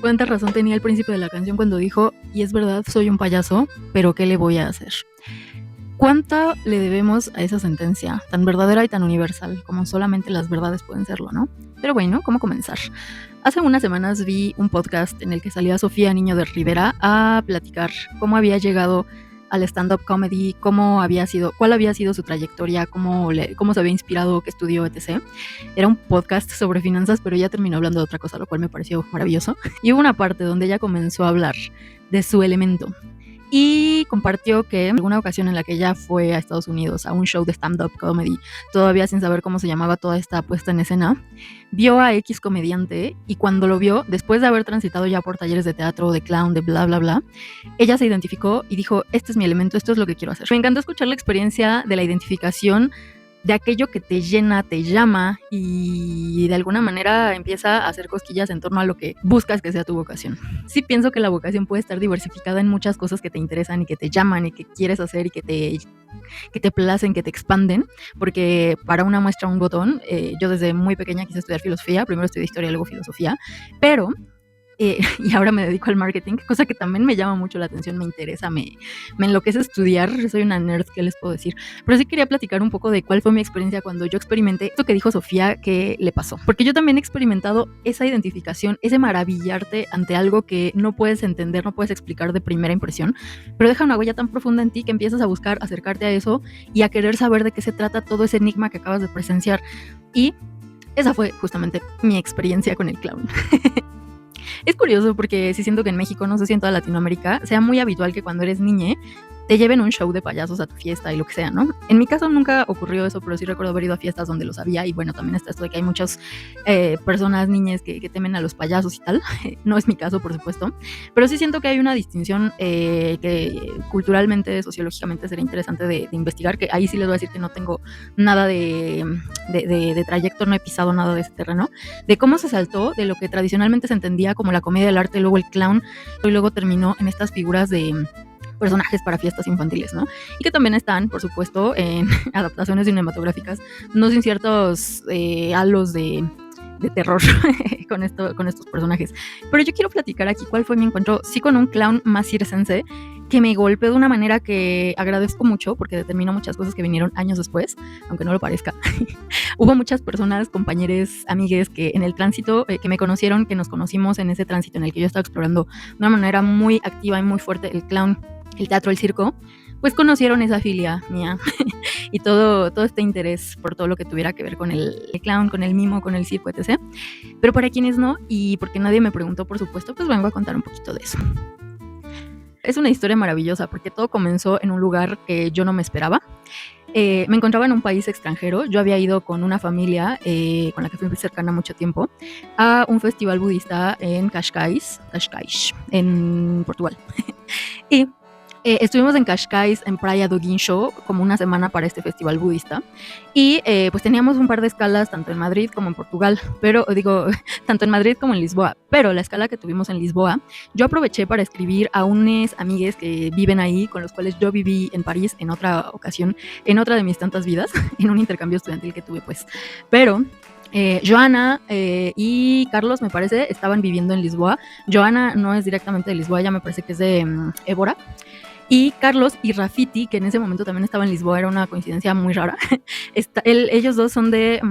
Cuánta razón tenía el príncipe de la canción cuando dijo, y es verdad, soy un payaso, pero ¿qué le voy a hacer? ¿Cuánto le debemos a esa sentencia, tan verdadera y tan universal, como solamente las verdades pueden serlo, ¿no? Pero bueno, ¿cómo comenzar? Hace unas semanas vi un podcast en el que salía Sofía Niño de Rivera a platicar cómo había llegado al stand-up comedy, cuál había sido su trayectoria, cómo se había inspirado, qué estudió, etc. Era un podcast sobre finanzas, pero ella terminó hablando de otra cosa, lo cual me pareció maravilloso. Y hubo una parte donde ella comenzó a hablar de su elemento. Y compartió que en alguna ocasión en la que ella fue a Estados Unidos a un show de stand-up comedy, todavía sin saber cómo se llamaba toda esta puesta en escena, vio a X comediante y cuando lo vio, después de haber transitado ya por talleres de teatro, de clown, de bla, bla, bla, ella se identificó y dijo, este es mi elemento, esto es lo que quiero hacer. Me encantó escuchar la experiencia de la identificación de aquello que te llena, te llama y de alguna manera empieza a hacer cosquillas en torno a lo que buscas que sea tu vocación. Sí pienso que la vocación puede estar diversificada en muchas cosas que te interesan y que te llaman y que quieres hacer y que te placen, que te expanden, porque para una muestra un botón, yo desde muy pequeña quise estudiar filosofía, primero estudié historia, luego filosofía, pero y ahora me dedico al marketing, cosa que también me llama mucho la atención, me interesa, me enloquece estudiar, soy una nerd, ¿qué les puedo decir? Pero sí quería platicar un poco de cuál fue mi experiencia cuando yo experimenté esto que dijo Sofía que le pasó, porque yo también he experimentado esa identificación, ese maravillarte ante algo que no puedes entender, no puedes explicar de primera impresión, pero deja una huella tan profunda en ti que empiezas a buscar acercarte a eso y a querer saber de qué se trata todo ese enigma que acabas de presenciar, y esa fue justamente mi experiencia con el clown. Es curioso porque sí siento que en México, no sé si en toda Latinoamérica, sea muy habitual que cuando eres niña te lleven un show de payasos a tu fiesta y lo que sea, ¿no? En mi caso nunca ocurrió eso, pero sí recuerdo haber ido a fiestas donde los había y bueno, también está esto de que hay muchas personas, niñas que temen a los payasos y tal. No es mi caso, por supuesto, pero sí siento que hay una distinción que culturalmente, sociológicamente sería interesante de investigar, que ahí sí les voy a decir que no tengo nada de trayecto, no he pisado nada de ese terreno, de cómo se saltó de lo que tradicionalmente se entendía como la comedia del arte, luego el clown, y luego terminó en estas figuras de personajes para fiestas infantiles, ¿no? Y que también están, por supuesto, en adaptaciones cinematográficas, no sin ciertos halos de terror con estos personajes. Pero yo quiero platicar aquí cuál fue mi encuentro, sí, con un clown más circense, que me golpeó de una manera que agradezco mucho, porque determinó muchas cosas que vinieron años después, aunque no lo parezca. Hubo muchas personas, compañeros, amigues, que en el tránsito, que me conocieron, que nos conocimos en ese tránsito en el que yo estaba explorando de una manera muy activa y muy fuerte el clown, el teatro, el circo, pues conocieron esa filia mía y todo este interés por todo lo que tuviera que ver con el clown, con el mimo, con el circo, etc. Pero para quienes no, y porque nadie me preguntó, por supuesto, pues vengo a contar un poquito de eso. Es una historia maravillosa porque todo comenzó en un lugar que yo no me esperaba. Me encontraba en un país extranjero. Yo había ido con una familia con la que fui cercana mucho tiempo a un festival budista en Cascais, en Portugal. Y estuvimos en Cascais, en Praia do Guincho, como una semana para este festival budista. Y pues teníamos un par de escalas, tanto en Madrid como en Portugal, pero digo, tanto en Madrid como en Lisboa. Pero la escala que tuvimos en Lisboa, yo aproveché para escribir a unos amigues que viven ahí, con los cuales yo viví en París en otra ocasión, en otra de mis tantas vidas, en un intercambio estudiantil que tuve, pues. Pero Joana y Carlos, me parece, estaban viviendo en Lisboa. Joana no es directamente de Lisboa, ella me parece que es de Évora. Y Carlos y Rafiti, que en ese momento también estaba en Lisboa, era una coincidencia muy rara. Ellos dos son de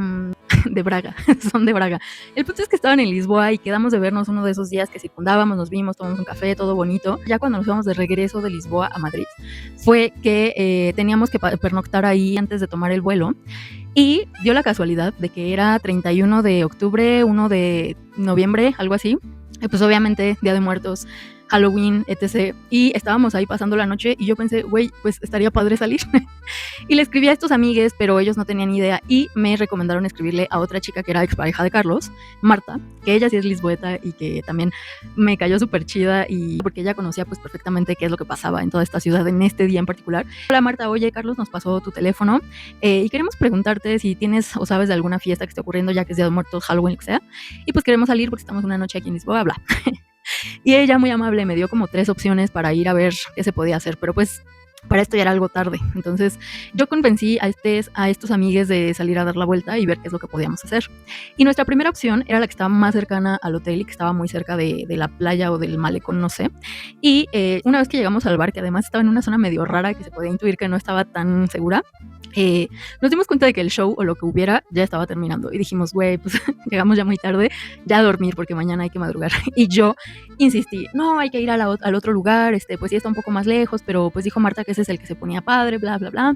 Braga, son de Braga. El punto es que estaban en Lisboa y quedamos de vernos uno de esos días que circundábamos, nos vimos, tomamos un café, todo bonito. Ya cuando nos íbamos de regreso de Lisboa a Madrid, fue que teníamos que pernoctar ahí antes de tomar el vuelo. Y dio la casualidad de que era 31 de octubre, 1 de noviembre, algo así. Y pues obviamente Día de Muertos, Halloween, etc. Y estábamos ahí pasando la noche y yo pensé, güey, pues estaría padre salir. Y le escribí a estos amigues, pero ellos no tenían ni idea y me recomendaron escribirle a otra chica que era expareja de Carlos, Marta, que ella sí es lisboeta y que también me cayó súper chida y porque ella conocía pues perfectamente qué es lo que pasaba en toda esta ciudad en este día en particular. Hola Marta, oye, Carlos nos pasó tu teléfono y queremos preguntarte si tienes o sabes de alguna fiesta que esté ocurriendo ya que es Día de Muertos, Halloween, lo que sea, y pues queremos salir porque estamos una noche aquí en Lisboa, bla. Y ella muy amable me dio como 3 opciones para ir a ver qué se podía hacer, pero pues Para esto ya era algo tarde. Entonces yo convencí a estos amigues de salir a dar la vuelta y ver qué es lo que podíamos hacer. Y nuestra primera opción era la que estaba más cercana al hotel y que estaba muy cerca de la playa o del malecón, no sé. Y una vez que llegamos al bar, que además estaba en una zona medio rara que se podía intuir que no estaba tan segura, nos dimos cuenta de que el show o lo que hubiera ya estaba terminando y dijimos, güey, pues llegamos ya muy tarde, ya a dormir porque mañana hay que madrugar. Y yo insistí, no, hay que ir al otro lugar, pues sí está un poco más lejos, pero pues dijo Marta que ese es el que se ponía padre, bla, bla, bla.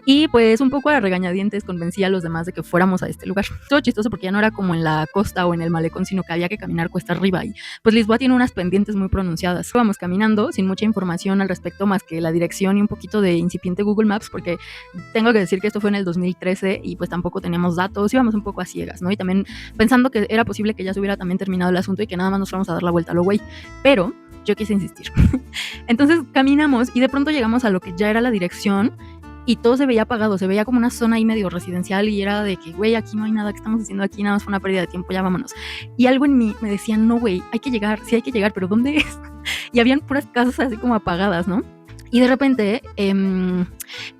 Y pues un poco a regañadientes convencí a los demás de que fuéramos a este lugar. Todo chistoso porque ya no era como en la costa o en el malecón, sino que había que caminar cuesta arriba y pues Lisboa tiene unas pendientes muy pronunciadas. Íbamos caminando sin mucha información al respecto más que la dirección y un poquito de incipiente Google Maps, porque tengo que decir que esto fue en el 2013 y pues tampoco teníamos datos, íbamos un poco a ciegas, ¿no? Y también pensando que era posible que ya se hubiera también terminado el asunto y que nada más nos fuéramos a dar la vuelta a lo güey. Pero yo quise insistir. Entonces caminamos y de pronto llegamos a lo que ya era la dirección y todo se veía apagado, se veía como una zona ahí medio residencial y era de que, güey, aquí no hay nada que estamos haciendo aquí, nada más fue una pérdida de tiempo, ya vámonos. Y algo en mí me decía, no, güey, hay que llegar, sí hay que llegar, pero ¿dónde es? Y habían puras casas así como apagadas, ¿no? Y de repente el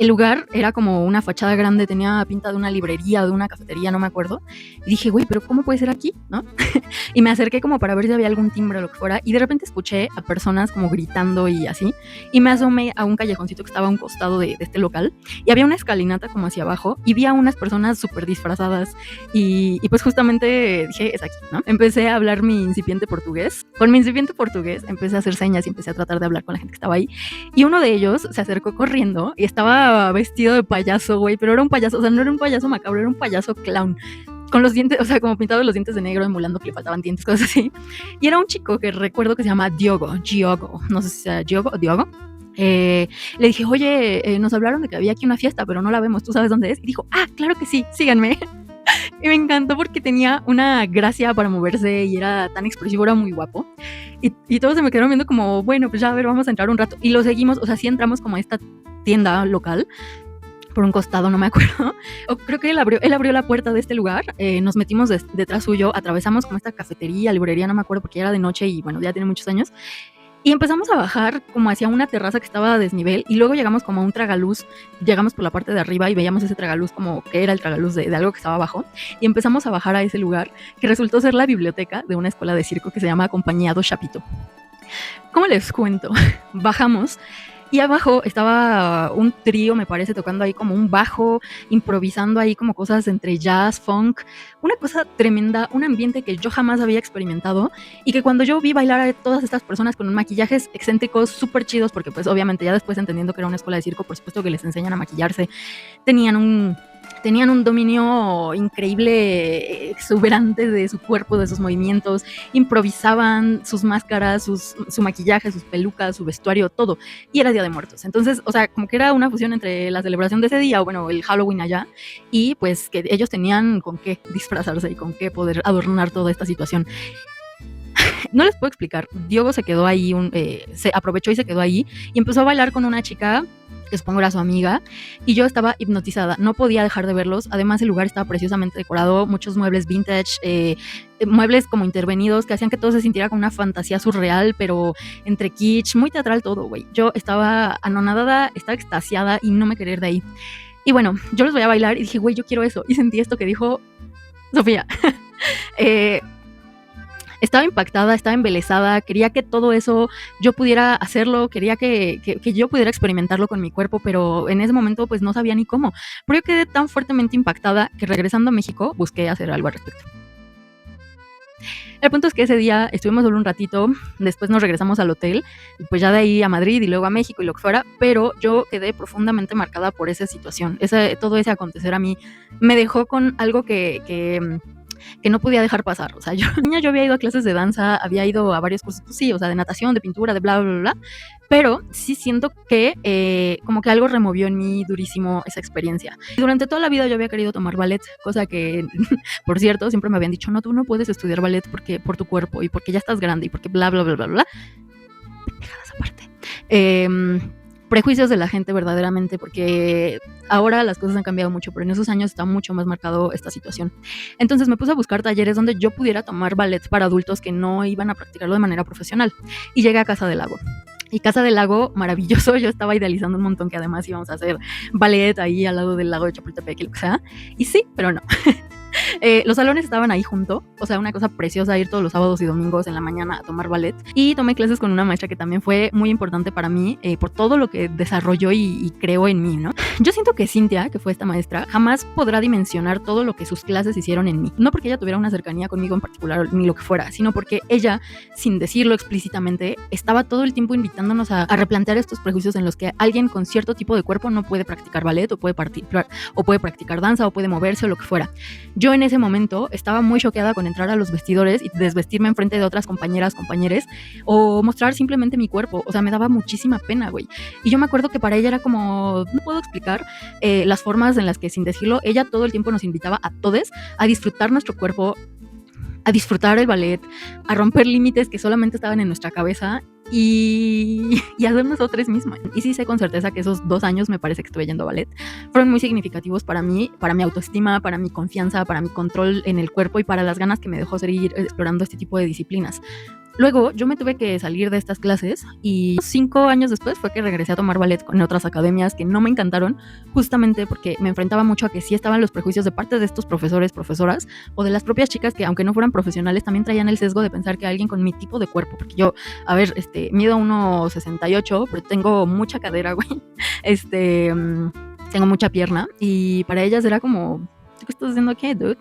lugar era como una fachada grande, tenía pinta de una librería o de una cafetería, no me acuerdo. Y dije, güey, pero ¿cómo puede ser aquí? ¿No? Y me acerqué como para ver si había algún timbre o lo que fuera. Y de repente escuché a personas como gritando y así. Y me asomé a un callejoncito que estaba a un costado de este local. Y había una escalinata como hacia abajo. Y vi a unas personas súper disfrazadas. Y pues justamente dije, es aquí, ¿no? Empecé a hablar mi incipiente portugués. Con mi incipiente portugués empecé a hacer señas y empecé a tratar de hablar con la gente que estaba ahí. Y uno de ellos se acercó corriendo y estaba vestido de payaso, güey, pero era un payaso, o sea, no era un payaso macabro, era un payaso clown. Con los dientes, o sea, como pintado los dientes de negro, emulando que le faltaban dientes, cosas así. Y era un chico que recuerdo que se llama Diogo, no sé si sea Diogo o Diogo. Le dije, oye, nos hablaron de que había aquí una fiesta, pero no la vemos, ¿tú sabes dónde es? Y dijo, claro que sí, síganme. Y me encantó porque tenía una gracia para moverse y era tan expresivo, era muy guapo. Y todos se me quedaron viendo como, bueno, pues ya a ver, vamos a entrar un rato. Y lo seguimos, o sea, sí entramos como a esta tienda local, por un costado, no me acuerdo. O creo que él abrió la puerta de este lugar, nos metimos detrás suyo, atravesamos como esta cafetería, librería, no me acuerdo porque ya era de noche y bueno, ya tiene muchos años. Y empezamos a bajar como hacia una terraza que estaba a desnivel y luego llegamos como a un tragaluz, llegamos por la parte de arriba y veíamos ese tragaluz como que era el tragaluz de algo que estaba abajo y empezamos a bajar a ese lugar que resultó ser la biblioteca de una escuela de circo que se llama Compañía do Chapito. ¿Cómo les cuento? Bajamos y abajo estaba un trío, me parece, tocando ahí como un bajo, improvisando ahí como cosas entre jazz, funk, una cosa tremenda, un ambiente que yo jamás había experimentado y que cuando yo vi bailar a todas estas personas con maquillajes excéntricos súper chidos, porque pues obviamente ya después entendiendo que era una escuela de circo, por supuesto que les enseñan a maquillarse, tenían un dominio increíble, exuberante de su cuerpo, de sus movimientos, improvisaban sus máscaras, su maquillaje, sus pelucas, su vestuario, todo, y era Día de Muertos. Entonces, o sea, como que era una fusión entre la celebración de ese día, o bueno, el Halloween allá, y pues que ellos tenían con qué disfrazarse y con qué poder adornar toda esta situación. No les puedo explicar, Diogo se quedó ahí, se aprovechó y se quedó ahí, y empezó a bailar con una chica que supongo era su amiga, y yo estaba hipnotizada, no podía dejar de verlos. Además el lugar estaba preciosamente decorado, muchos muebles vintage, muebles como intervenidos que hacían que todo se sintiera como una fantasía surreal, pero entre kitsch, muy teatral todo, güey. Yo estaba anonadada, estaba extasiada y no me quería ir de ahí. Y bueno, yo los voy a bailar y dije, güey, yo quiero eso, y sentí esto que dijo Sofía. Estaba impactada, estaba embelesada, quería que todo eso yo pudiera hacerlo, quería que yo pudiera experimentarlo con mi cuerpo, pero en ese momento pues no sabía ni cómo. Pero yo quedé tan fuertemente impactada que regresando a México busqué hacer algo al respecto. El punto es que ese día estuvimos solo un ratito, después nos regresamos al hotel, y pues ya de ahí a Madrid y luego a México y lo que fuera, pero yo quedé profundamente marcada por esa situación. Todo ese acontecer a mí me dejó con algo que no podía dejar pasar. O sea, yo había ido a clases de danza, había ido a varios cursos, pues sí, o sea, de natación, de pintura, de bla, bla, bla, bla, pero sí siento que como que algo removió en mí durísimo esa experiencia. Y durante toda la vida yo había querido tomar ballet, cosa que, por cierto, siempre me habían dicho, no, tú no puedes estudiar ballet porque por tu cuerpo y porque ya estás grande y porque bla, bla, bla, bla, bla. Pendejadas aparte. Prejuicios de la gente verdaderamente, porque ahora las cosas han cambiado mucho, pero en esos años está mucho más marcado esta situación. Entonces me puse a buscar talleres donde yo pudiera tomar ballet para adultos que no iban a practicarlo de manera profesional y llegué a Casa del Lago. Y Casa del Lago, maravilloso, yo estaba idealizando un montón que además íbamos a hacer ballet ahí al lado del lago de Chapultepec y lo que sea. Y sí, pero no. Los salones estaban ahí junto, o sea, una cosa preciosa ir todos los sábados y domingos en la mañana a tomar ballet. Y tomé clases con una maestra que también fue muy importante para mí por todo lo que desarrolló y creó en mí, ¿no? Yo siento que Cintia, que fue esta maestra, jamás podrá dimensionar todo lo que sus clases hicieron en mí. No porque ella tuviera una cercanía conmigo en particular ni lo que fuera, sino porque ella, sin decirlo explícitamente, estaba todo el tiempo invitándonos a replantear estos prejuicios en los que alguien con cierto tipo de cuerpo no puede practicar ballet o puede practicar danza o puede moverse o lo que fuera. Yo en ese momento estaba muy choqueada con entrar a los vestidores y desvestirme enfrente de otras compañeres o mostrar simplemente mi cuerpo. O sea, me daba muchísima pena, güey. Y yo me acuerdo que para ella era como, no puedo explicar las formas en las que, sin decirlo, ella todo el tiempo nos invitaba a todos a disfrutar nuestro cuerpo, a disfrutar el ballet, a romper límites que solamente estaban en nuestra cabeza y hacer nosotros mismos. Y sí sé con certeza que esos 2 años, me parece que estuve yendo a ballet, fueron muy significativos para mí, para mi autoestima, para mi confianza, para mi control en el cuerpo y para las ganas que me dejó seguir explorando este tipo de disciplinas. Luego yo me tuve que salir de estas clases y 5 años después fue que regresé a tomar ballet en otras academias que no me encantaron, justamente porque me enfrentaba mucho a que sí estaban los prejuicios de parte de estos profesores, profesoras, o de las propias chicas que, aunque no fueran profesionales, también traían el sesgo de pensar que alguien con mi tipo de cuerpo, porque yo, a ver, mido 1,68, pero tengo mucha cadera, güey, tengo mucha pierna, y para ellas era como, ¿qué estás haciendo aquí, dude?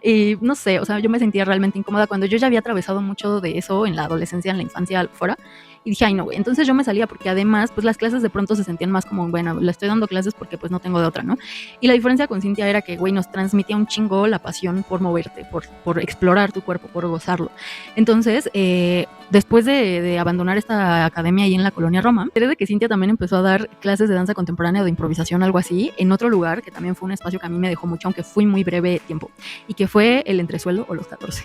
Y no sé, o sea, yo me sentía realmente incómoda cuando yo ya había atravesado mucho de eso en la adolescencia, en la infancia, lo que fuera. Y dije, ay, no, güey. Entonces yo me salía porque además, pues las clases de pronto se sentían más como, bueno, le estoy dando clases porque pues no tengo de otra, ¿no? Y la diferencia con Cintia era que, güey, nos transmitía un chingo la pasión por moverte, por explorar tu cuerpo, por gozarlo. Entonces, después de abandonar esta academia ahí en la colonia Roma, enteré de que Cintia también empezó a dar clases de danza contemporánea o de improvisación, algo así, en otro lugar, que también fue un espacio que a mí me dejó mucho, aunque fui muy breve tiempo, y que fue el entresuelo o los 14.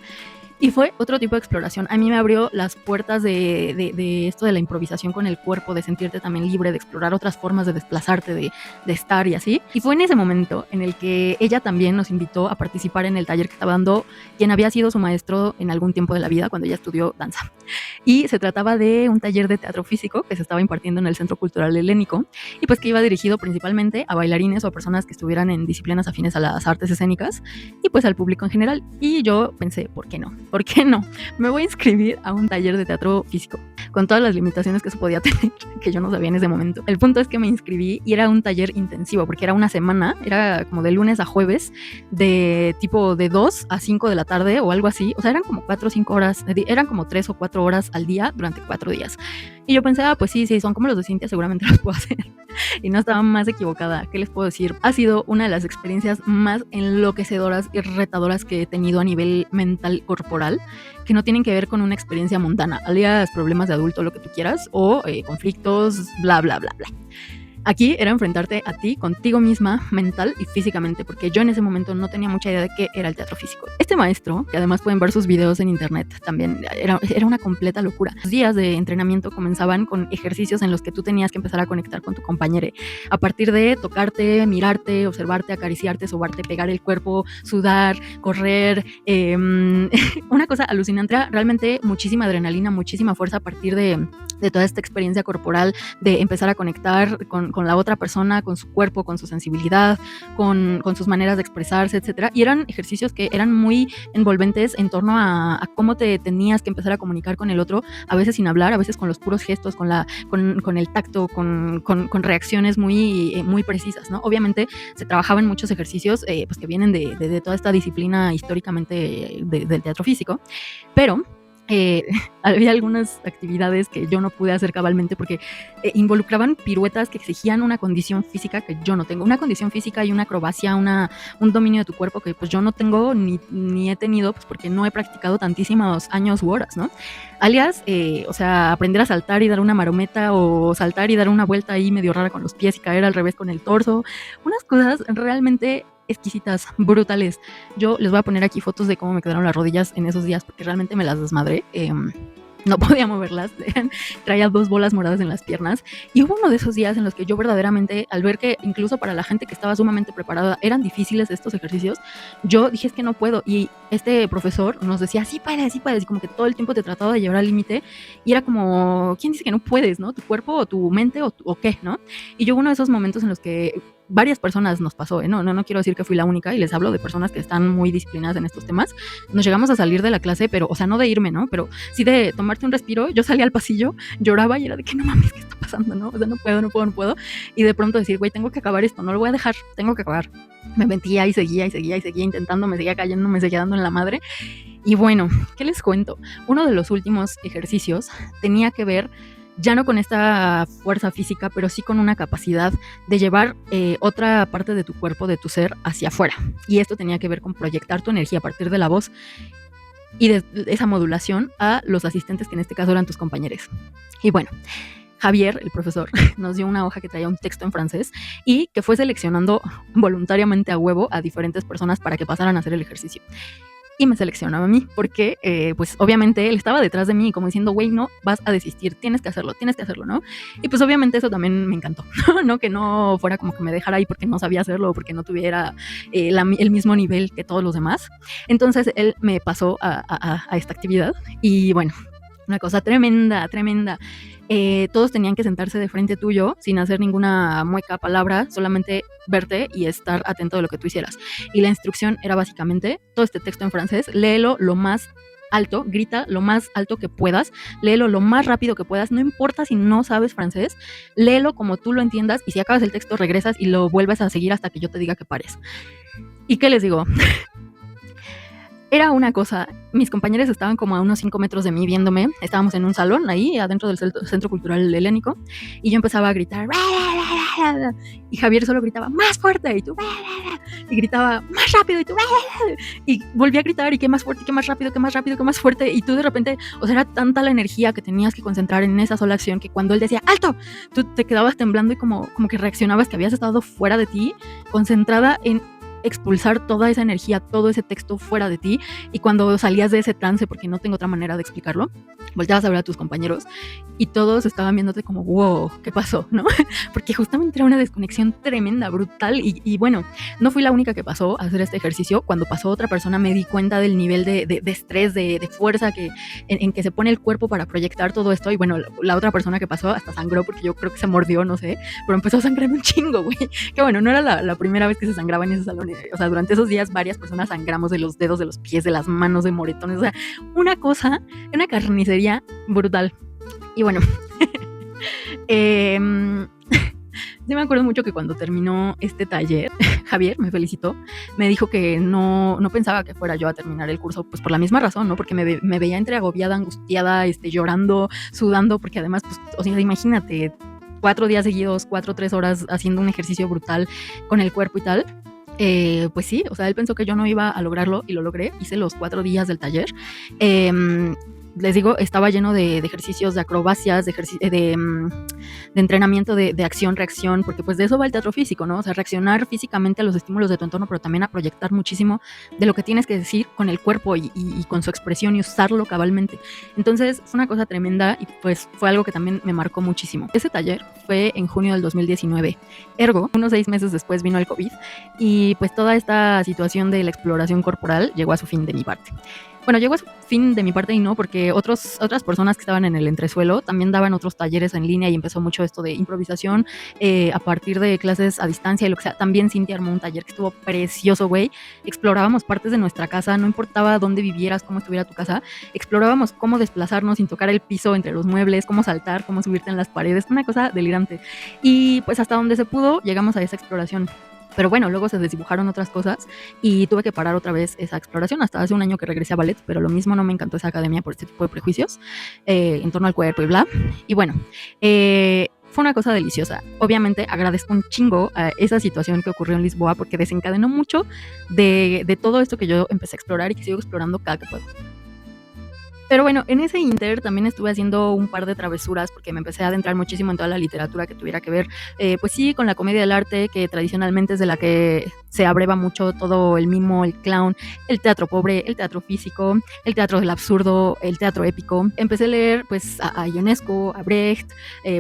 Y fue otro tipo de exploración. A mí me abrió las puertas de esto de la improvisación con el cuerpo, de sentirte también libre, de explorar otras formas de desplazarte, de estar y así. Y fue en ese momento en el que ella también nos invitó a participar en el taller que estaba dando quien había sido su maestro en algún tiempo de la vida, cuando ella estudió danza. Y se trataba de un taller de teatro físico que se estaba impartiendo en el Centro Cultural Helénico y pues que iba dirigido principalmente a bailarines o a personas que estuvieran en disciplinas afines a las artes escénicas y pues al público en general. Y yo pensé, ¿por qué no? ¿Por qué no? Me voy a inscribir a un taller de teatro físico, con todas las limitaciones que eso podía tener, que yo no sabía en ese momento. El punto es que me inscribí y era un taller intensivo, porque era una semana, era como de lunes a jueves, de tipo de 2 a 5 de la tarde o algo así. O sea, eran como 4 o 5 horas, eran como 3 o 4 horas al día durante 4 días. Y yo pensé, pues sí, son como los de Cintia, seguramente los puedo hacer. Y no estaba más equivocada. ¿Qué les puedo decir? Ha sido una de las experiencias más enloquecedoras y retadoras que he tenido a nivel mental corporal, que no tienen que ver con una experiencia mundana, alias problemas de adulto, lo que tú quieras, o conflictos, bla, bla, bla, bla. Aquí era enfrentarte a ti, contigo misma, mental y físicamente, porque yo en ese momento no tenía mucha idea de qué era el teatro físico. Este maestro, que además pueden ver sus videos en internet, también era una completa locura. Los días de entrenamiento comenzaban con ejercicios en los que tú tenías que empezar a conectar con tu compañero, a partir de tocarte, mirarte, observarte, acariciarte, sobarte, pegar el cuerpo, sudar, correr, una cosa alucinante. Era realmente muchísima adrenalina, muchísima fuerza a partir de toda esta experiencia corporal, de empezar a conectar con la otra persona, con su cuerpo, con su sensibilidad, con sus maneras de expresarse, etcétera. Y eran ejercicios que eran muy envolventes en torno a cómo te tenías que empezar a comunicar con el otro, a veces sin hablar, a veces con los puros gestos, con el tacto, con reacciones muy precisas, ¿no? Obviamente se trabajaban muchos ejercicios pues que vienen de toda esta disciplina históricamente del teatro físico, pero había algunas actividades que yo no pude hacer cabalmente porque involucraban piruetas que exigían una condición física que yo no tengo. Una condición física y una acrobacia, un dominio de tu cuerpo que pues yo no tengo ni he tenido, pues porque no he practicado tantísimos años u horas, ¿no? Alias, o sea, aprender a saltar y dar una marometa o saltar y dar una vuelta ahí medio rara con los pies y caer al revés con el torso. Unas cosas realmente exquisitas, brutales. Yo les voy a poner aquí fotos de cómo me quedaron las rodillas en esos días porque realmente me las desmadré. no podía moverlas, traía 2 bolas moradas en las piernas. Y hubo uno de esos días en los que yo verdaderamente, al ver que incluso para la gente que estaba sumamente preparada eran difíciles estos ejercicios, yo dije, es que no puedo. Y este profesor nos decía, sí puedes, y como que todo el tiempo te trataba de llevar al límite. Y era como, ¿quién dice que no puedes, no? ¿Tu cuerpo o tu mente o qué, no? Y yo hubo uno de esos momentos en los que varias personas nos pasó, no quiero decir que fui la única, y les hablo de personas que están muy disciplinadas en estos temas. Nos llegamos a salir de la clase, pero, o sea, no de irme, ¿no? Pero sí de tomarte un respiro. Yo salía al pasillo, lloraba y era de que no mames, ¿qué está pasando, no? O sea, no puedo. Y de pronto decir, güey, tengo que acabar esto, no lo voy a dejar, tengo que acabar. Me mentía y seguía intentando, me seguía cayendo, me seguía dando en la madre. Y bueno, ¿qué les cuento? Uno de los últimos ejercicios tenía que ver ya no con esta fuerza física, pero sí con una capacidad de llevar otra parte de tu cuerpo, de tu ser, hacia afuera. Y esto tenía que ver con proyectar tu energía a partir de la voz y de esa modulación a los asistentes, que en este caso eran tus compañeros. Y bueno, Javier, el profesor, nos dio una hoja que traía un texto en francés y que fue seleccionando voluntariamente a huevo a diferentes personas para que pasaran a hacer el ejercicio. Y me seleccionaba a mí, porque pues obviamente él estaba detrás de mí como diciendo, güey, no vas a desistir, tienes que hacerlo, ¿no? Y pues obviamente eso también me encantó, ¿no? Que no fuera como que me dejara ahí porque no sabía hacerlo o porque no tuviera el mismo nivel que todos los demás. Entonces él me pasó a esta actividad y bueno, una cosa tremenda. Todos tenían que sentarse de frente tuyo sin hacer ninguna mueca, palabra, solamente verte y estar atento de lo que tú hicieras. Y la instrucción era básicamente todo este texto en francés, léelo lo más alto, grita lo más alto que puedas, léelo lo más rápido que puedas, no importa si no sabes francés, léelo como tú lo entiendas y si acabas el texto regresas y lo vuelves a seguir hasta que yo te diga que pares. ¿Y qué les digo? Era una cosa, mis compañeros estaban como a unos 5 metros de mí viéndome, estábamos en un salón ahí adentro del Centro Cultural Helénico y yo empezaba a gritar y Javier solo gritaba más fuerte y tú y gritaba más rápido y tú y volvía a gritar y qué más fuerte, qué más rápido, qué más fuerte y tú de repente, o sea, era tanta la energía que tenías que concentrar en esa sola acción que cuando él decía ¡alto!, tú te quedabas temblando y como que reaccionabas que habías estado fuera de ti, concentrada en expulsar toda esa energía, todo ese texto fuera de ti, y cuando salías de ese trance, porque no tengo otra manera de explicarlo, volteabas a ver a tus compañeros y todos estaban viéndote como wow, ¿qué pasó? ¿No? Porque justamente era una desconexión tremenda, brutal, y bueno, no fui la única que pasó a hacer este ejercicio. Cuando pasó otra persona me di cuenta del nivel de estrés, de fuerza en que se pone el cuerpo para proyectar todo esto, y bueno, la otra persona que pasó hasta sangró, porque yo creo que se mordió, no sé, pero empezó a sangrar un chingo, güey, que bueno, no era la primera vez que se sangraba en ese salón. O sea, durante esos días varias personas sangramos de los dedos, de los pies, de las manos, de moretones, o sea, una cosa, una carnicería brutal. Y bueno, yo me acuerdo mucho que cuando terminó este taller, Javier me felicitó, me dijo que no pensaba que fuera yo a terminar el curso, pues por la misma razón, ¿no? Porque me veía entre agobiada, angustiada, llorando, sudando, porque además, pues, o sea, imagínate, 4 días seguidos, 4 o 3 horas haciendo un ejercicio brutal con el cuerpo y tal. Pues sí, o sea, él pensó que yo no iba a lograrlo y lo logré. Hice los 4 días del taller. Les digo, estaba lleno de ejercicios, de acrobacias, de entrenamiento de acción-reacción, porque pues de eso va el teatro físico, ¿no? O sea, reaccionar físicamente a los estímulos de tu entorno, pero también a proyectar muchísimo de lo que tienes que decir con el cuerpo y con su expresión y usarlo cabalmente. Entonces fue una cosa tremenda y pues fue algo que también me marcó muchísimo. Ese taller fue en junio del 2019. Ergo, unos 6 meses después vino el COVID y pues toda esta situación de la exploración corporal llegó a su fin de mi parte. Bueno, llegó a su fin de mi parte y no, porque otras personas que estaban en el entresuelo también daban otros talleres en línea y empezó mucho esto de improvisación a partir de clases a distancia y lo que sea. También Cintia armó un taller que estuvo precioso, güey. Explorábamos partes de nuestra casa, no importaba dónde vivieras, cómo estuviera tu casa, explorábamos cómo desplazarnos sin tocar el piso entre los muebles, cómo saltar, cómo subirte en las paredes, una cosa delirante. Y pues hasta donde se pudo llegamos a esa exploración. Pero bueno, luego se desdibujaron otras cosas y tuve que parar otra vez esa exploración. Hasta hace un año que regresé a ballet, pero lo mismo, no me encantó esa academia por este tipo de prejuicios en torno al cuerpo y bla. Y bueno, fue una cosa deliciosa. Obviamente agradezco un chingo a esa situación que ocurrió en Lisboa porque desencadenó mucho de todo esto que yo empecé a explorar y que sigo explorando cada que puedo. Pero bueno, en ese inter también estuve haciendo un par de travesuras porque me empecé a adentrar muchísimo en toda la literatura que tuviera que ver, pues sí, con la comedia del arte, que tradicionalmente es de la que se abreva mucho todo el mimo, el clown, el teatro pobre, el teatro físico, el teatro del absurdo, el teatro épico. Empecé a leer pues a Ionesco, a Brecht,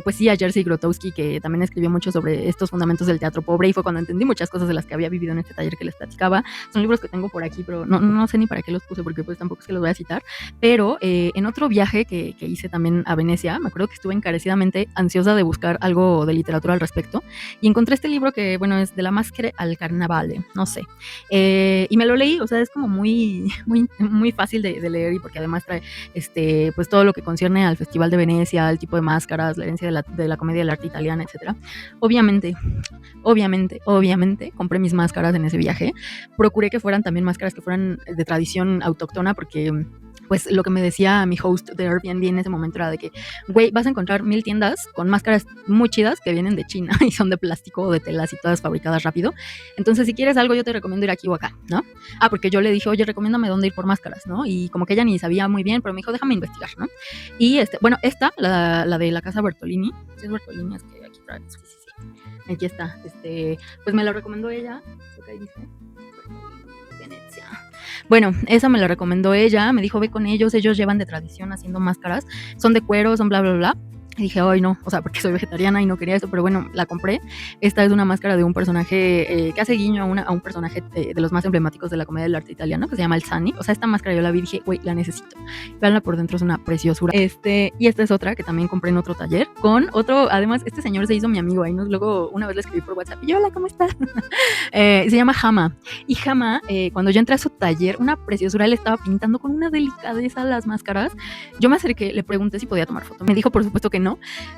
pues sí, a Jerzy Grotowski, que también escribió mucho sobre estos fundamentos del teatro pobre, y fue cuando entendí muchas cosas de las que había vivido en este taller que les platicaba. Son libros que tengo por aquí, pero no sé ni para qué los puse porque pues tampoco es que los voy a citar. Pero en otro viaje que hice también a Venecia, me acuerdo que estuve encarecidamente ansiosa de buscar algo de literatura al respecto y encontré este libro que, bueno, es De la Maschera al Carnavale, no sé. Y me lo leí, o sea, es como muy fácil de leer, y porque además trae pues todo lo que concierne al Festival de Venecia, el tipo de máscaras, la herencia de la comedia del arte italiana, etcétera. Obviamente, compré mis máscaras en ese viaje. Procuré que fueran también máscaras que fueran de tradición autóctona, porque pues lo que me decía mi host de Airbnb en ese momento era de que, güey, vas a encontrar 1000 tiendas con máscaras muy chidas que vienen de China y son de plástico o de telas y todas fabricadas rápido. Entonces, si quieres algo, yo te recomiendo ir aquí o acá, ¿no? Porque yo le dije, oye, recomiéndame dónde ir por máscaras, ¿no? Y como que ella ni sabía muy bien, pero me dijo, déjame investigar, ¿no? Y bueno, esta, la de la casa Bertolini, ¿sí es Bertolini? Es que aquí trae, sí. Aquí está, pues me la recomendó ella, lo que ahí dice, Venecia. Bueno, esa me la recomendó ella, me dijo, ve con ellos llevan de tradición haciendo máscaras, son de cuero, son bla, bla, bla. Y dije, ay no, o sea, porque soy vegetariana y no quería esto, pero bueno, la compré. Esta es una máscara de un personaje que hace guiño a un personaje de los más emblemáticos de la comedia del arte italiano, que se llama el Sani. O sea, esta máscara yo la vi y dije, güey, la necesito. Veanla por dentro, es una preciosura. Y esta es otra que también compré en otro taller, con otro, además, este señor se hizo mi amigo, ahí luego una vez le escribí por WhatsApp, y yo, hola, ¿cómo estás? Se llama Hama. Y Hama, cuando yo entré a su taller, una preciosura, él estaba pintando con una delicadeza las máscaras. Yo me acerqué, le pregunté si podía tomar foto. Me dijo, por supuesto que no,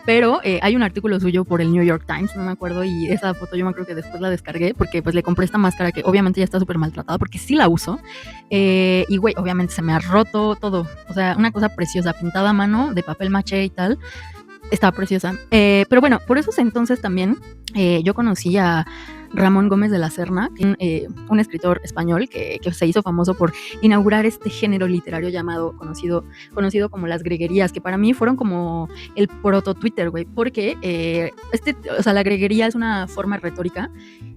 pero hay un artículo suyo por el New York Times, no me acuerdo, y esa foto yo me acuerdo que después la descargué porque pues le compré esta máscara que obviamente ya está súper maltratada porque sí la uso. Y güey, obviamente se me ha roto todo. O sea, una cosa preciosa, pintada a mano, de papel maché y tal. Estaba preciosa. Pero bueno, por esos entonces también yo conocí a Ramón Gómez de la Serna, un escritor español que se hizo famoso por inaugurar este género literario conocido como las greguerías, que para mí fueron como el proto-Twitter, güey, porque o sea, la greguería es una forma retórica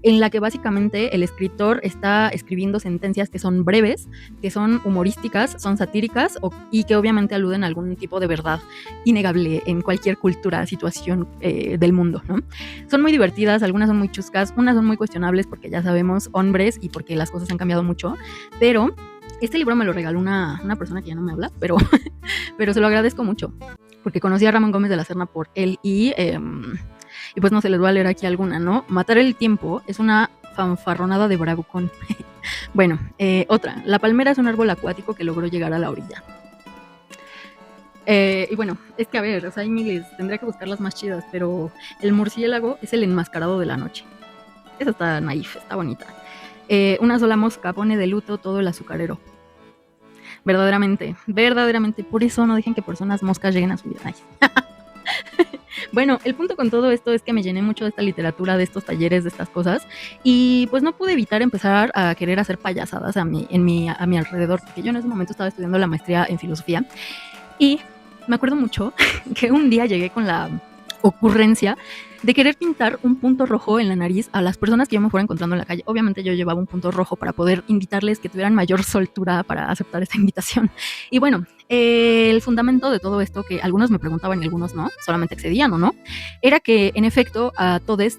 en la que básicamente el escritor está escribiendo sentencias que son breves, que son humorísticas, son satíricas y que obviamente aluden a algún tipo de verdad innegable en cualquier cultura, situación del mundo, ¿no? Son muy divertidas, algunas son muy chuscas, unas son muy cuestionables porque ya sabemos, hombres, y porque las cosas han cambiado mucho, pero este libro me lo regaló una persona que ya no me habla, pero se lo agradezco mucho, porque conocí a Ramón Gómez de la Serna por él, y pues no sé, les voy a leer aquí alguna, ¿no? Matar el tiempo es una fanfarronada de bravucón. Bueno, otra. La palmera es un árbol acuático que logró llegar a la orilla. Y bueno, es que a ver, o sea, hay miles, tendría que buscar las más chidas, pero el murciélago es el enmascarado de la noche. Esa está naif, está bonita. Una sola mosca pone de luto todo el azucarero. Verdaderamente. Por eso no dejen que personas moscas lleguen a su vida. Ay. Bueno, el punto con todo esto es que me llené mucho de esta literatura, de estos talleres, de estas cosas, y pues no pude evitar empezar a querer hacer payasadas a mi alrededor, porque yo en ese momento estaba estudiando la maestría en filosofía, y me acuerdo mucho que un día llegué con la ocurrencia de querer pintar un punto rojo en la nariz a las personas que yo me fuera encontrando en la calle. Obviamente yo llevaba un punto rojo para poder invitarles, que tuvieran mayor soltura para aceptar esta invitación. Y bueno, el fundamento de todo esto, que algunos me preguntaban y algunos no, solamente accedían o no, era que en efecto a todos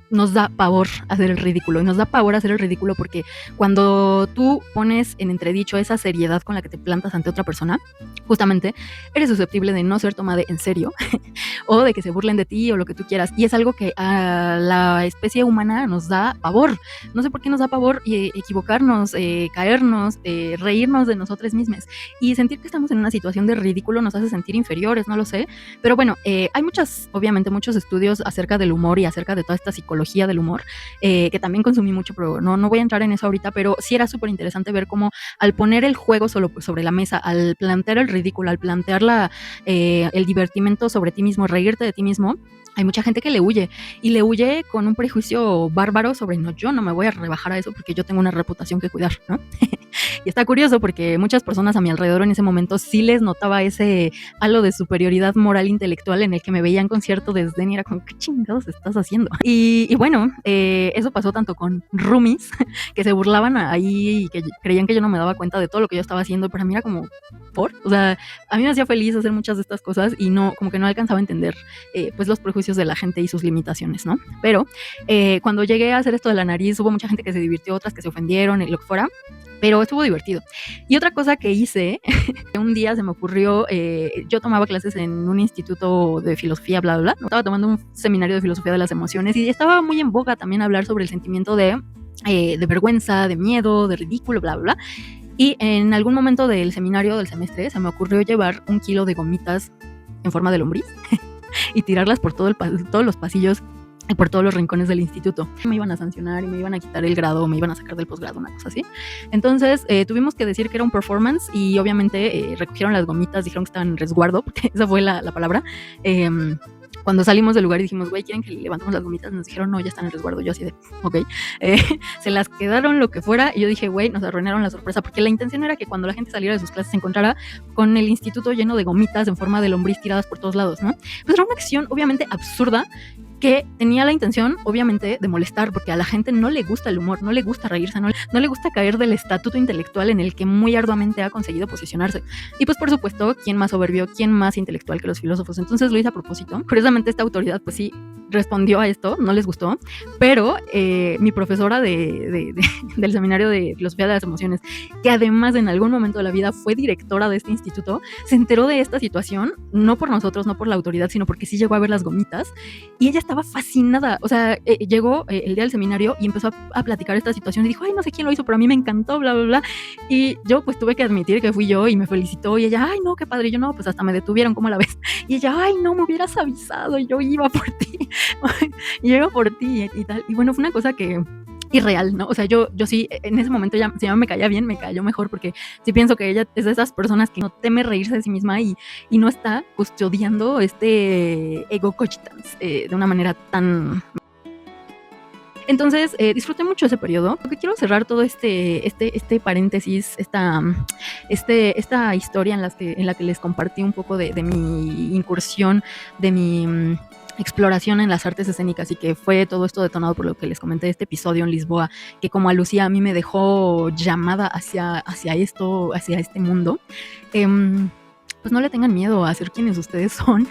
nos da pavor hacer el ridículo, y nos da pavor hacer el ridículo porque cuando tú pones en entredicho esa seriedad con la que te plantas ante otra persona, justamente eres susceptible de no ser tomada en serio o de que se burlen de ti o lo que tú quieras, y es algo que a la especie humana nos da pavor. No sé por qué nos da pavor equivocarnos, caernos, reírnos de nosotros mismos, y sentir que estamos en una situación de ridículo nos hace sentir inferiores, no lo sé, pero bueno, hay obviamente muchos estudios acerca del humor y acerca de toda esta psicología psicología del humor, que también consumí mucho, pero no voy a entrar en eso ahorita, pero sí era súper interesante ver cómo al poner el juego solo sobre la mesa, al plantear el ridículo, al plantear el divertimento sobre ti mismo, reírte de ti mismo, hay mucha gente que le huye y le huye con un prejuicio bárbaro sobre no, yo no me voy a rebajar a eso porque yo tengo una reputación que cuidar, ¿no? Y está curioso porque muchas personas a mi alrededor en ese momento sí les notaba ese halo de superioridad moral intelectual en el que me veían con cierto desdén y era como, ¿qué chingados estás haciendo? Y bueno, eso pasó tanto con roomies que se burlaban ahí y que creían que yo no me daba cuenta de todo lo que yo estaba haciendo, pero a mí era como, ¿por? O sea, a mí me hacía feliz hacer muchas de estas cosas y no, como que no alcanzaba a entender pues los prejuicios de la gente y sus limitaciones, ¿no? Pero cuando llegué a hacer esto de la nariz, hubo mucha gente que se divirtió, otras que se ofendieron, y lo que fuera, pero estuvo divertido. Y otra cosa que hice, un día se me ocurrió, yo tomaba clases en un instituto de filosofía, bla, bla, bla, estaba tomando un seminario de filosofía de las emociones y estaba muy en boga también hablar sobre el sentimiento de vergüenza, de miedo, de ridículo, bla, bla, bla. Y en algún momento del seminario del semestre se me ocurrió llevar 1 kilo de gomitas en forma de lombriz y tirarlas por todos los pasillos y por todos los rincones del instituto. Me iban a sancionar y me iban a quitar el grado o me iban a sacar del posgrado, una cosa así. Entonces tuvimos que decir que era un performance y obviamente recogieron las gomitas, dijeron que estaban en resguardo, porque esa fue la palabra. Cuando salimos del lugar y dijimos, güey, ¿quieren que levantemos las gomitas? Nos dijeron, no, ya están en resguardo. Yo así de, ok. Se las quedaron lo que fuera y yo dije, güey, nos arruinaron la sorpresa, porque la intención era que cuando la gente saliera de sus clases se encontrara con el instituto lleno de gomitas en forma de lombriz tiradas por todos lados, ¿no? Pues era una acción obviamente absurda que tenía la intención, obviamente, de molestar, porque a la gente no le gusta el humor, no le gusta reírse, no le gusta caer del estatuto intelectual en el que muy arduamente ha conseguido posicionarse. Y pues, por supuesto, ¿quién más soberbio, quién más intelectual que los filósofos? Entonces lo hice a propósito. Curiosamente, esta autoridad, pues sí, respondió a esto, no les gustó, pero mi profesora del seminario de filosofía de las emociones, que además en algún momento de la vida fue directora de este instituto, se enteró de esta situación, no por nosotros, no por la autoridad, sino porque sí llegó a ver las gomitas y ella estaba fascinada. O sea, llegó el día del seminario y empezó a platicar esta situación y dijo, ay, no sé quién lo hizo, pero a mí me encantó, bla, bla, bla. Y yo pues tuve que admitir que fui yo y me felicitó y ella, ay, no, qué padre. Y yo, no, pues hasta me detuvieron, ¿cómo la ves? Y ella, ay, no, me hubieras avisado, yo iba por ti. Y yo iba por ti y tal. Y bueno, fue una cosa que irreal, ¿no? O sea, yo sí, en ese momento ya, si ya me caía bien, me cayó mejor, porque sí pienso que ella es de esas personas que no teme reírse de sí misma y no está custodiando este ego cogitans de una manera tan... Entonces, disfruté mucho ese periodo, porque quiero cerrar todo este paréntesis, esta historia en la que les compartí un poco de mi incursión, de mi exploración en las artes escénicas, y que fue todo esto detonado por lo que les comenté de este episodio en Lisboa, que como a Lucía a mí me dejó llamada hacia este mundo. Pues no le tengan miedo a ser quienes ustedes son,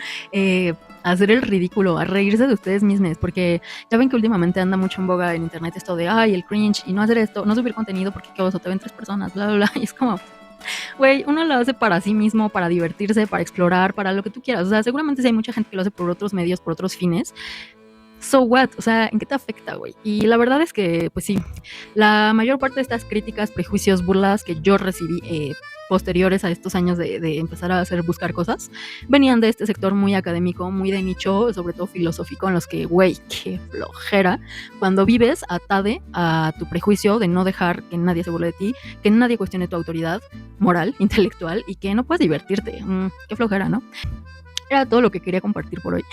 a hacer el ridículo, a reírse de ustedes mismos, porque ya ven que últimamente anda mucho en boga en internet esto de, ay, el cringe, y no hacer esto, no subir contenido porque qué oso, te ven 3 personas, bla, bla, bla, y es como... Güey, uno lo hace para sí mismo, para divertirse, para explorar, para lo que tú quieras. O sea, seguramente sí hay mucha gente que lo hace por otros medios, por otros fines. So what? O sea, ¿en qué te afecta, güey? Y la verdad es que, pues sí, la mayor parte de estas críticas, prejuicios, burlas que yo recibí posteriores a estos años de empezar a buscar cosas, venían de este sector muy académico, muy de nicho, sobre todo filosófico, en los que, güey, qué flojera, cuando vives atade a tu prejuicio de no dejar que nadie se burle de ti, que nadie cuestione tu autoridad moral, intelectual, y que no puedes divertirte. Qué flojera, ¿no? Era todo lo que quería compartir por hoy.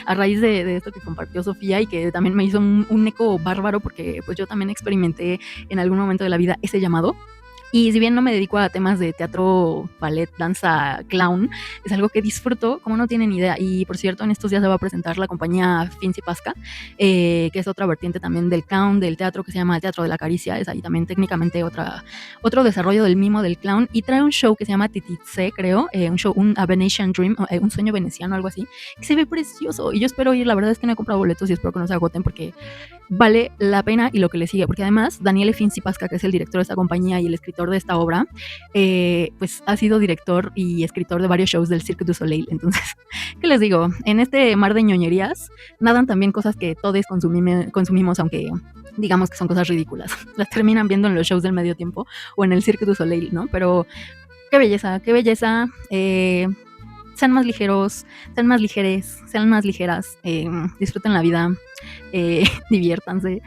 A raíz de esto que compartió Sofía y que también me hizo un eco bárbaro, porque pues yo también experimenté en algún momento de la vida ese llamado. Y si bien no me dedico a temas de teatro, ballet, danza, clown, es algo que disfruto como no tienen idea. Y por cierto, en estos días se va a presentar la compañía Finzi Pasca, que es otra vertiente también del clown, del teatro, que se llama el Teatro de la Caricia. Es ahí también técnicamente otro desarrollo del mimo del clown. Y trae un show que se llama Tititze, creo, A Venetian Dream, un sueño veneciano, algo así, que se ve precioso. Y yo espero ir, la verdad es que no he comprado boletos y espero que no se agoten, porque vale la pena y lo que le sigue, porque además Daniele Finzi Pasca, que es el director de esta compañía y el escritor de esta obra, pues ha sido director y escritor de varios shows del Cirque du Soleil. Entonces, ¿qué les digo? En este mar de ñoñerías nadan también cosas que todos consumimos, aunque digamos que son cosas ridículas. Las terminan viendo en los shows del medio tiempo o en el Cirque du Soleil, ¿no? Pero qué belleza, qué belleza. sean más ligeros, sean más ligeres, sean más ligeras, disfruten la vida, diviértanse,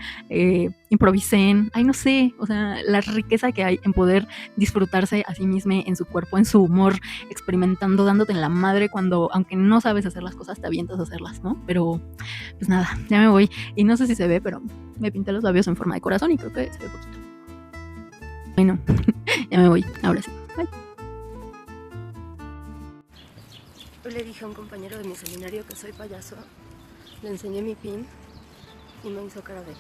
improvisen, ay no sé, o sea, la riqueza que hay en poder disfrutarse a sí mismo, en su cuerpo, en su humor, experimentando, dándote en la madre cuando, aunque no sabes hacer las cosas, te avientas a hacerlas, ¿no? Pero, pues nada, ya me voy, y no sé si se ve, pero me pinté los labios en forma de corazón y creo que se ve poquito. Bueno, ya me voy, ahora sí, bye. Hoy le dije a un compañero de mi seminario que soy payaso, le enseñé mi pin y me hizo cara de